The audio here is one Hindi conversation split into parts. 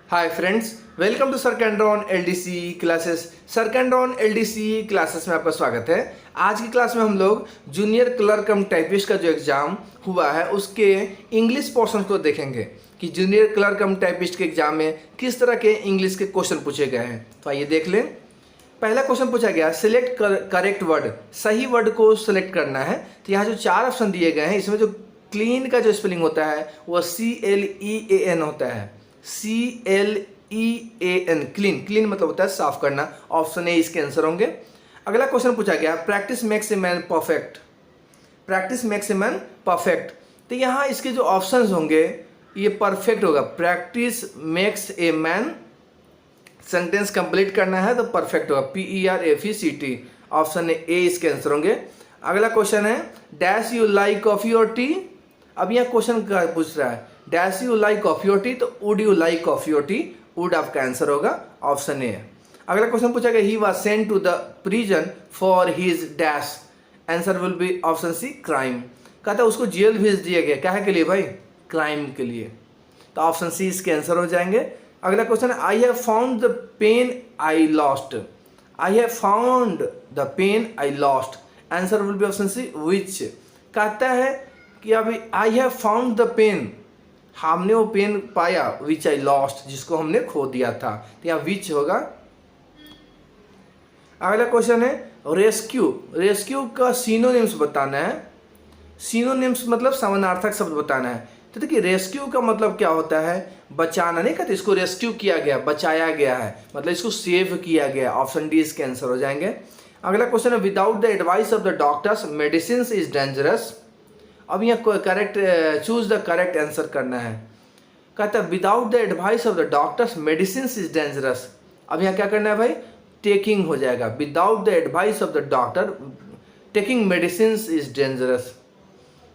हाय फ्रेंड्स, वेलकम टू सरकैंड्रॉन एलडीसी क्लासेस। सरकैंड्रॉन एलडीसी क्लासेस में आपका स्वागत है। आज की क्लास में हम लोग जूनियर क्लर्क कम टाइपिस्ट का जो एग्ज़ाम हुआ है उसके इंग्लिश पोर्शन को देखेंगे कि जूनियर क्लर्क कम टाइपिस्ट के एग्ज़ाम में किस तरह के इंग्लिश के क्वेश्चन पूछे गए हैं। तो आइए देख लें। पहला क्वेश्चन पूछा गया, सिलेक्ट करेक्ट वर्ड, सही वर्ड को सिलेक्ट करना है। तो यहाँ जो चार ऑप्शन दिए गए हैं इसमें जो क्लीन का जो स्पेलिंग होता है वह CLEAN होता है। CLEAN, clean. क्लीन मतलब होता है साफ करना। ऑप्शन ए इसके आंसर होंगे। अगला क्वेश्चन पूछा गया, practice makes a man perfect. Practice makes a man perfect, तो यहाँ इसके जो ऑप्शंस होंगे ये परफेक्ट होगा। Practice makes a man, sentence complete करना है तो परफेक्ट होगा, PERFECT। ऑप्शन ए इसके आंसर होंगे। अगला क्वेश्चन है, डैश यू लाइक कॉफी और टी। अब यहाँ क्वेश्चन क्या पूछ रहा है, डैश यू लाइक कॉफी और टी, तो वुड यू लाइक कॉफी और टी, वुड आपका आंसर होगा, ऑप्शन ए। अगला क्वेश्चन पूछा गया, he was sent to the prison for his dash, answer will be option C, crime. कहता है उसको जेल भेज दिया गया, क्या के लिए भाई, क्राइम के लिए, तो ऑप्शन सी इसके आंसर हो जाएंगे। अगला question, I have found the pen I lost. I have found the pen I lost, answer will be option C, which. कहता है कि अभी I have found the pen, हमने वो पेन पाया, विच आई लॉस्ट, जिसको हमने खो दिया था, तो यहाँ विच होगा। अगला क्वेश्चन है, रेस्क्यू। रेस्क्यू का सिनोनिम्स बताना है। सिनोनिम्स मतलब समानार्थक शब्द बताना है। तो देखिए रेस्क्यू का मतलब क्या होता है, बचाना। नहीं कहते इसको रेस्क्यू किया गया, बचाया गया है, मतलब इसको सेव किया गया। ऑप्शन डी इसके आंसर हो जाएंगे। अगला क्वेश्चन है, without the advice of the doctors medicine is dangerous. अब यहाँ correct, choose the correct answer करना है। कहता है without the advice of the doctors medicine is dangerous. अब यहाँ क्या करना है भाई, टेकिंग हो जाएगा। Without the advice of the doctor taking medicine is dangerous,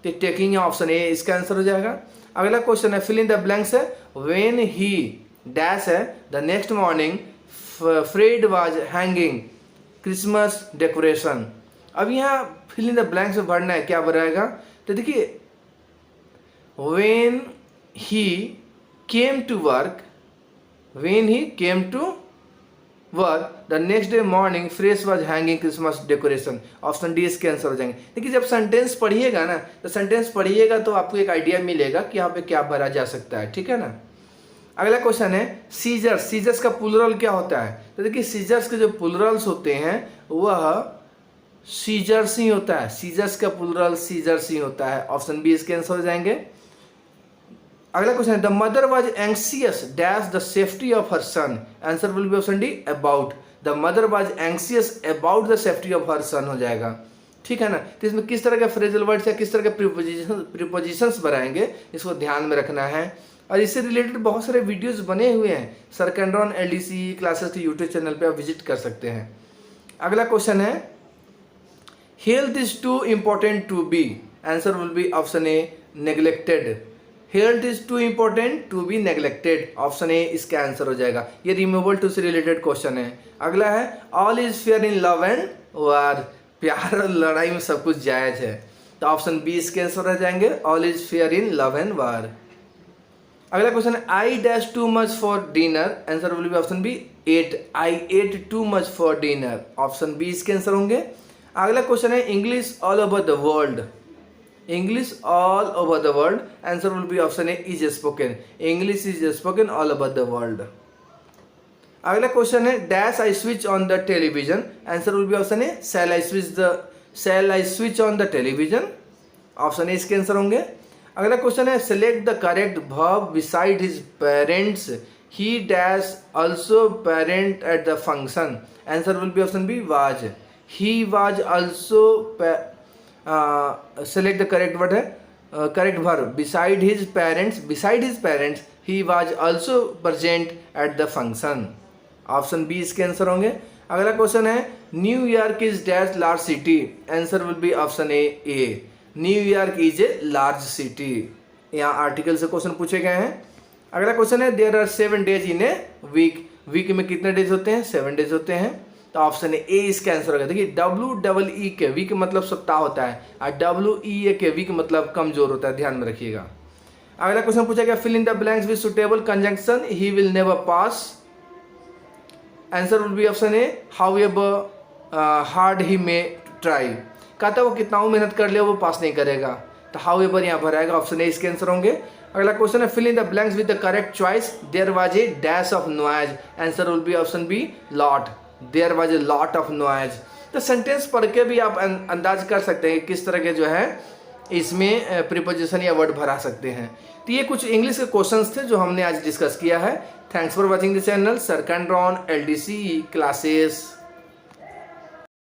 तो टेकिंग ऑप्शन ए इसका आंसर हो जाएगा। अगला क्वेश्चन है, फिल इन द ब्लैंक्स है, व्हेन ही डैश है the next morning Fred was hanging Christmas decoration. अब यहाँ फिल इन द ब्लैंक्स भरना है, क्या भराएगा, तो देखिए when he came to work, when he came to work the next day morning fresh was hanging Christmas decoration, option D इसके आंसर हो जाएंगे। देखिए जब सेंटेंस पढ़िएगा ना, तो सेंटेंस पढ़िएगा तो आपको एक आइडिया मिलेगा कि यहाँ पे क्या भरा जा सकता है, ठीक है ना। अगला क्वेश्चन है, सीजर्स। सीजर्स का प्लुरल क्या होता है, तो देखिए सीजर्स के जो प्लुरल्स होते हैं वह सीजर्स ही होता है। सीजर्स का प्लुरल सीजर्स ही होता है, ऑप्शन बी इसके आंसर हो जाएंगे। अगला क्वेश्चन है, the mother was anxious dash the safety of her son, answer will be option D, about. The mother was anxious about the safety of her son हो जाएगा, ठीक है ना। तो इसमें किस तरह के फ्रेजल वर्ड्स या किस तरह के प्रीपोजिशंस बनाएंगे इसको ध्यान में रखना है। और इससे रिलेटेड बहुत सारे वीडियोस बने हुए हैं सरकैंड्रॉन एलडीसी क्लासेस के यूट्यूब चैनल पे आप विजिट कर सकते हैं। अगला क्वेश्चन है, health is too important to be, answer will be option A, neglected. Health is too important to be neglected, option A इसका आंसर हो जाएगा। ये रिमूवेबल टू से रिलेटेड क्वेश्चन है। अगला है, all is fair in love and war, प्यार और लड़ाई में सब कुछ जायज है, तो ऑप्शन बी इसके आंसर हो जाएंगे, all is fair in love and war. अगला क्वेश्चन है, I dash too much for dinner, answer will be option B, ate. I ate too much for dinner, option B इसके आंसर होंगे। अगला क्वेश्चन है, English all over the world. English all over the world, answer will be option A, is spoken. English is spoken all over the world. अगला क्वेश्चन है, dash I switch on the television, answer will be option A, shall I switch on the television, option A इसके आंसर होंगे। अगला क्वेश्चन है, select the correct verb beside his parents, he dash also parent at the function, answer will be option B, was. He was also select the correct word है, correct verb, beside his parents he was also present at the function, option B इसके आंसर होंगे। अगला क्वेश्चन है, New York is dash large city, answer will be option A, New York is a large city. यहाँ आर्टिकल से क्वेश्चन पूछे गए हैं। अगला क्वेश्चन है, there are 7 days in a week, week में कितने डेज होते हैं, 7 days होते हैं, तो ऑप्शन ए इसका आंसर होगा। देखिए WEE के वीक मतलब सप्ताह होता है, और WEA के वीक मतलब कमजोर होता है, ध्यान में रखिएगा। अगला क्वेश्चन पूछा गया, fill in the blanks with suitable conjunction, he will never pass. Answer will be option A, however hard he may try. कहता है वो कितना मेहनत कर ले वो पास नहीं करेगा, तो हाउ एवर यहाँ पर आएगा, ऑप्शन ए इसके आंसर होंगे। अगला क्वेश्चन है, fill in the blanks with the correct choice, there was a dash of noise. Answer will be option B, lot. There was a lot of noise. तो सेंटेंस पढ़ के भी आप अंदाज कर सकते हैं किस तरह के जो है इसमें प्रीपोजिशन या वर्ड भरा सकते हैं। तो ये कुछ इंग्लिश के क्वेश्चंस थे जो हमने आज डिस्कस किया है। Thanks for watching the channel. Sir कैंड्रॉन LDC क्लासेस।